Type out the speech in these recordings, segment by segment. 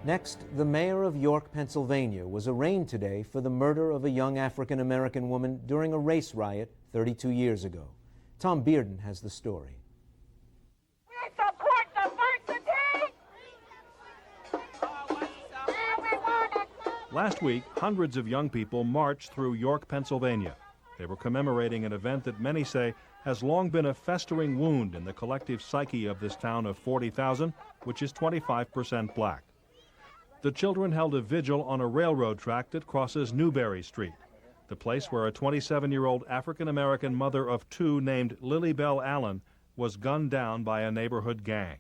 Next, the mayor of York, Pennsylvania, was arraigned today for the murder of a young African-American woman during a race riot 32 years ago. Tom Bearden has the story. We support diversity! Last week, hundreds of young people marched through York, Pennsylvania. They were commemorating an event that many say has long been a festering wound in the collective psyche of this town of 40,000, which is 25% black. The children held a vigil on a railroad track that crosses Newberry Street, the place where a 27-year-old African-American mother of two named Lillie Belle Allen was gunned down by a neighborhood gang.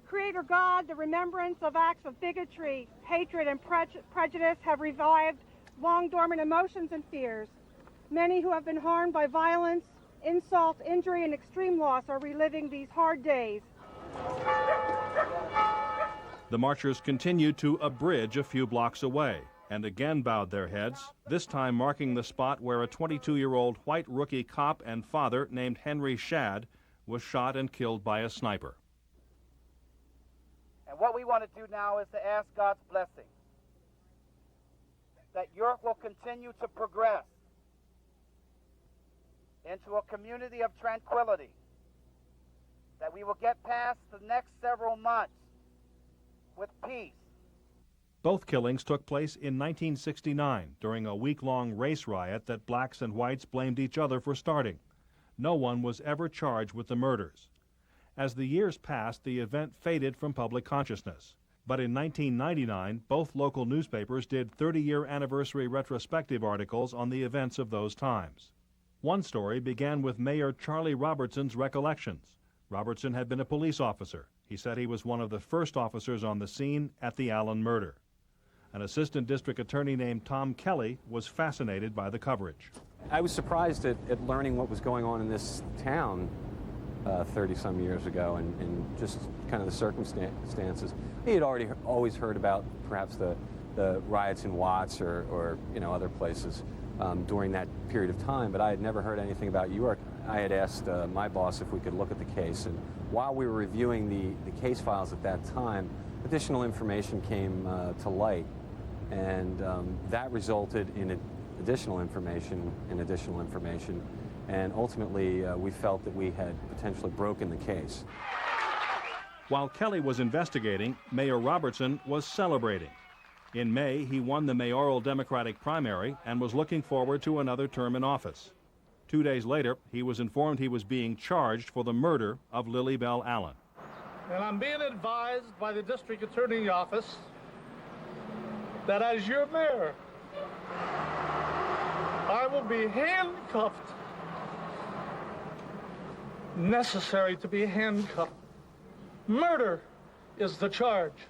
Creator God, the remembrance of acts of bigotry, hatred, and prejudice have revived long dormant emotions and fears. Many who have been harmed by violence, insult, injury, and extreme loss are reliving these hard days. The marchers continued to a bridge a few blocks away and again bowed their heads, this time marking the spot where a 22-year-old white rookie cop and father named Henry Shadd was shot and killed by a sniper. And what we want to do now is to ask God's blessing that York will continue to progress into a community of tranquility, that we will get past the next several months with peace. Both killings took place in 1969 during a week-long race riot that blacks and whites blamed each other for starting. No one was ever charged with the murders. As the years passed, the event faded from public consciousness. But in 1999, both local newspapers did 30-year anniversary retrospective articles on the events of those times. One story began with Mayor Charlie Robertson's recollections. Robertson had been a police officer. He said he was one of the first officers on the scene at the Allen murder. An assistant district attorney named Tom Kelly was fascinated by the coverage. I was surprised at learning what was going on in this town 30-some years ago and just kind of the circumstances. He had always heard about perhaps the riots in Watts or other places during that period of time, but I had never heard anything about York. I had asked my boss if we could look at the case, and while we were reviewing the case files at that time, additional information came to light, and that resulted in additional information, and ultimately we felt that we had potentially broken the case. While Kelly was investigating, Mayor Robertson was celebrating. In May, he won the mayoral Democratic primary and was looking forward to another term in office. 2 days later, he was informed he was being charged for the murder of Lillie Belle Allen. And I'm being advised by the district attorney's office that as your mayor, I will be handcuffed. Necessary to be handcuffed. Murder is the charge.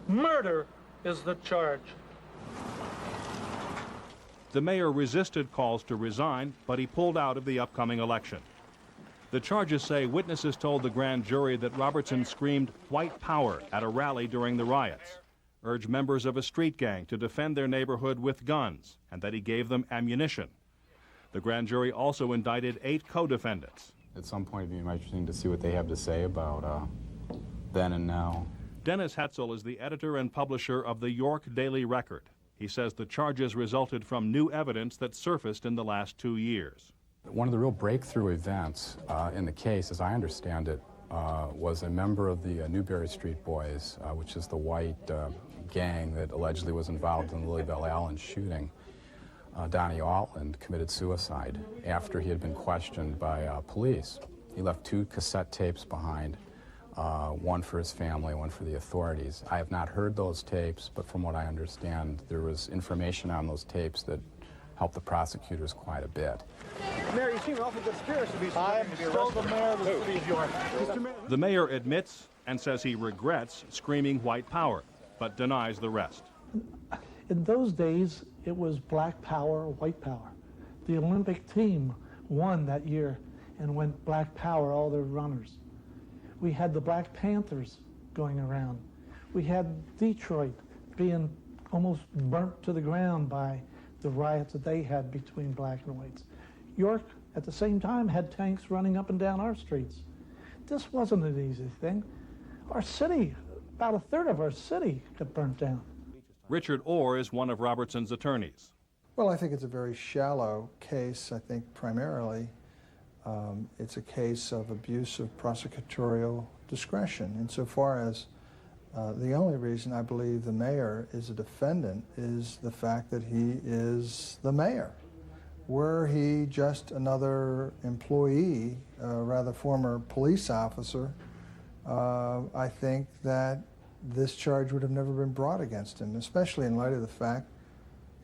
Murder is the charge. The mayor resisted calls to resign, but he pulled out of the upcoming election. The charges say witnesses told the grand jury that Robertson screamed "white power" at a rally during the riots, urged members of a street gang to defend their neighborhood with guns, and that he gave them ammunition. The grand jury also indicted 8 co-defendants. At some point, it'd be interesting to see what they have to say about then and now. Dennis Hetzel is the editor and publisher of the York Daily Record. He says the charges resulted from new evidence that surfaced in the last 2 years. One of the real breakthrough events in the case, as I understand it, was a member of the Newberry Street Boys, which is the white gang that allegedly was involved in the Lillie Belle Allen shooting. Donnie Altland committed suicide after he had been questioned by police. He left 2 cassette tapes behind, one for his family, one for the authorities. I have not heard those tapes, but from what I understand, there was information on those tapes that helped the prosecutors quite a bit. Mayor, you seem awfully good spirits to be I'm still the mayor of the city of York. The mayor admits and says he regrets screaming "white power," but denies the rest. In those days, it was black power, white power. The Olympic team won that year and went black power, all their runners. We had the Black Panthers going around. We had Detroit being almost burnt to the ground by the riots that they had between black and whites. York, at the same time, had tanks running up and down our streets. This wasn't an easy thing. Our city About a third of our city got burnt down. Richard Orr is one of Robertson's attorneys. Well, I think it's a very shallow case. I think primarily it's a case of abuse of prosecutorial discretion. Insofar as the only reason I believe the mayor is a defendant is the fact that he is the mayor. Were he just another employee, rather former police officer, I think that this charge would have never been brought against him, especially in light of the fact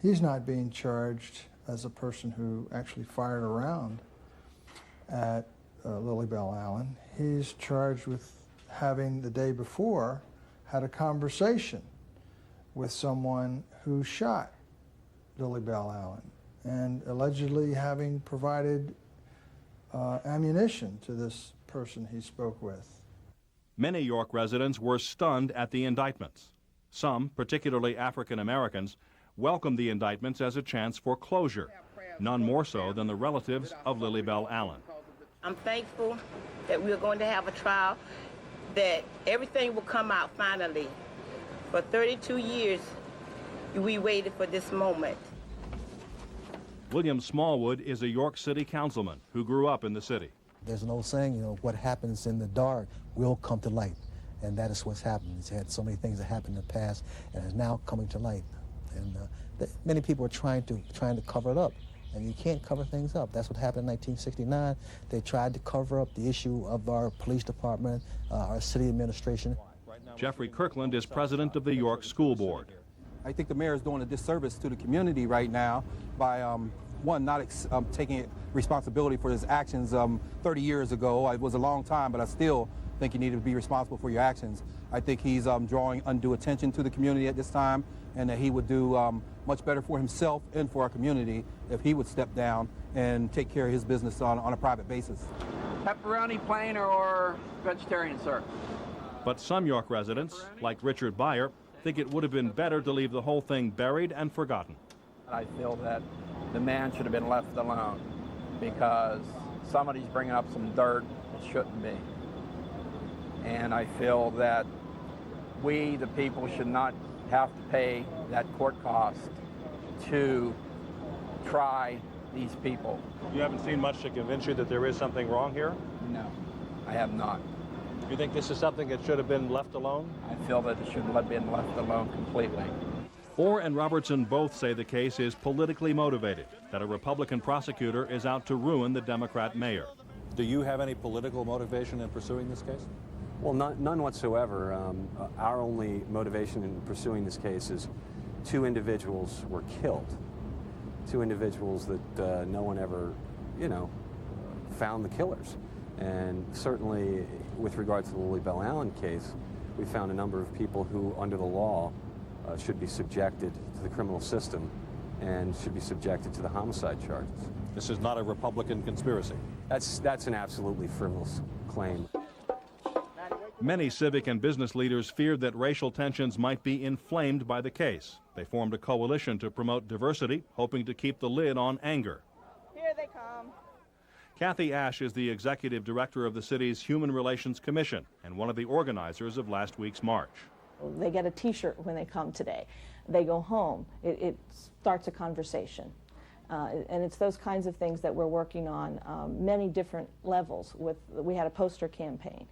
he's not being charged as a person who actually fired a round at Lillie Belle Allen. He's charged with having, the day before, had a conversation with someone who shot Lillie Belle Allen and allegedly having provided ammunition to this person he spoke with. Many York residents were stunned at the indictments. Some, particularly African Americans, welcomed the indictments as a chance for closure, none more so than the relatives of Lillie Belle Allen. I'm thankful that we're going to have a trial, that everything will come out finally. For 32 years, we waited for this moment. William Smallwood is a York City councilman who grew up in the city. There's an old saying, you know, what happens in the dark will come to light. And that is what's happened. It's had so many things that happened in the past and is now coming to light. And many people are trying to cover it up. And you can't cover things up. That's what happened in 1969. They tried to cover up the issue of our police department, our city administration. Jeffrey Kirkland is president of the York School Board. I think the mayor is doing a disservice to the community right now by, one, not taking responsibility for his actions 30 years ago. It was a long time, but I still think you need to be responsible for your actions. I think he's drawing undue attention to the community at this time, and that he would do much better for himself and for our community if he would step down and take care of his business on a private basis. Pepperoni, plain, or vegetarian, sir? But some York residents, like Richard Beyer, think it would have been better to leave the whole thing buried and forgotten. I feel that the man should have been left alone because somebody's bringing up some dirt that shouldn't be. And I feel that we, the people, should not have to pay that court cost to try these people. You haven't seen much to convince you that there is something wrong here? No, I have not. You think this is something that should have been left alone? I feel that it should have been left alone completely. Orr and Robertson both say the case is politically motivated, that a Republican prosecutor is out to ruin the Democrat mayor. Do you have any political motivation in pursuing this case? Well, none whatsoever. Our only motivation in pursuing this case is two individuals were killed. Two individuals that no one ever, found the killers. And certainly, with regard to the Lillie Belle Allen case, we found a number of people who, under the law, should be subjected to the criminal system and should be subjected to the homicide charges. This is not a Republican conspiracy. That's an absolutely frivolous claim. Many civic and business leaders feared that racial tensions might be inflamed by the case. They formed a coalition to promote diversity, hoping to keep the lid on anger. Here they come. Kathy Ash is the executive director of the city's Human Relations Commission and one of the organizers of last week's march. They get a T-shirt when they come today. They go home. It starts a conversation. And it's those kinds of things that we're working on many different levels. We had a poster campaign.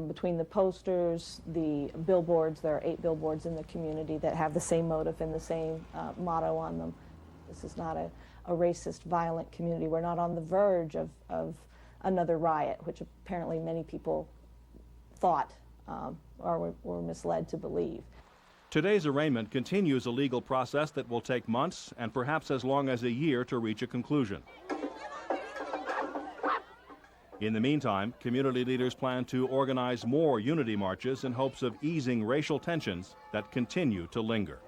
Between the posters, the billboards, there are 8 billboards in the community that have the same motive and the same motto on them. This is not a racist, violent community. We're not on the verge of another riot, which apparently many people thought or were misled to believe. Today's arraignment continues a legal process that will take months and perhaps as long as a year to reach a conclusion. In the meantime, community leaders plan to organize more unity marches in hopes of easing racial tensions that continue to linger.